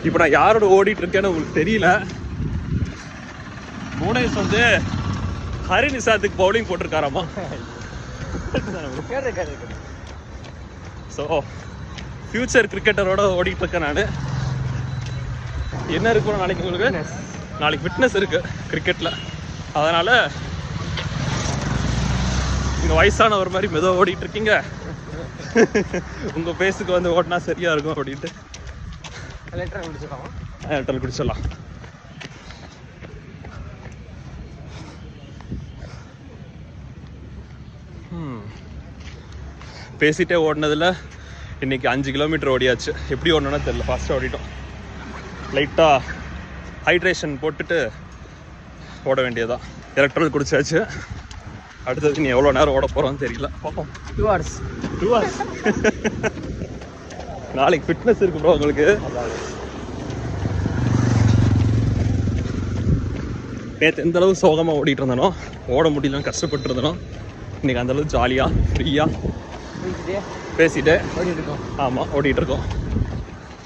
இப்போ நான் யாரோட ஓடிட்டு இருக்கேன்னு உங்களுக்கு தெரியல. புவனேஷ் வந்து ஹரி நிஷாத்துக்கு பவுலிங் போட்டிருக்காராமா. ஸோ ஃபியூச்சர் கிரிக்கெட்டரோட ஓடிட்டு இருக்கேன் நான். என்ன இருக்கு நாளைக்கு உங்களுக்கு? நாளைக்கு ஃபிட்னஸ் இருக்கு கிரிக்கெட்டில். அதனால் நீங்கள் வயசானவர் மாதிரி மெதுவாக ஓடிட்டு இருக்கீங்க. உங்கள் பேஸுக்கு வந்து ஓடினா சரியாக இருக்கும் அப்படின்ட்டு லெட்டர் குடிச்சிடலாம். பேசிகிட்டே ஓடினதில் இன்றைக்கி 5 கிலோமீட்டர் ஓடியாச்சு. எப்படி ஓடணும்னா தெரியல, ஃபாஸ்ட்டாக ஓடிட்டோம். லைட்டாக ஹைட்ரேஷன் போட்டுட்டு ஓட வேண்டியதான். எலக்ட்ரால் குடிச்சாச்சு. அடுத்தது நீ எவ்வளோ நேரம் ஓட போகிறோன்னு தெரியல, பார்ப்போம். 2 hours. நாளைக்கு ஃபிட்னஸ் இருக்கு ப்ரோ உங்களுக்கு. நேற்று எந்த அளவு சோகமாக ஓடிட்டு இருந்தனோ, ஓட முடியல கஷ்டப்பட்டு இருந்தனோ, இன்னைக்கு அந்தளவு ஜாலியாக ஃப்ரீயாக பேசிட்டு ஓடிட்டு இருக்கோம். ஆமாம் ஓடிட்டு இருக்கோம்.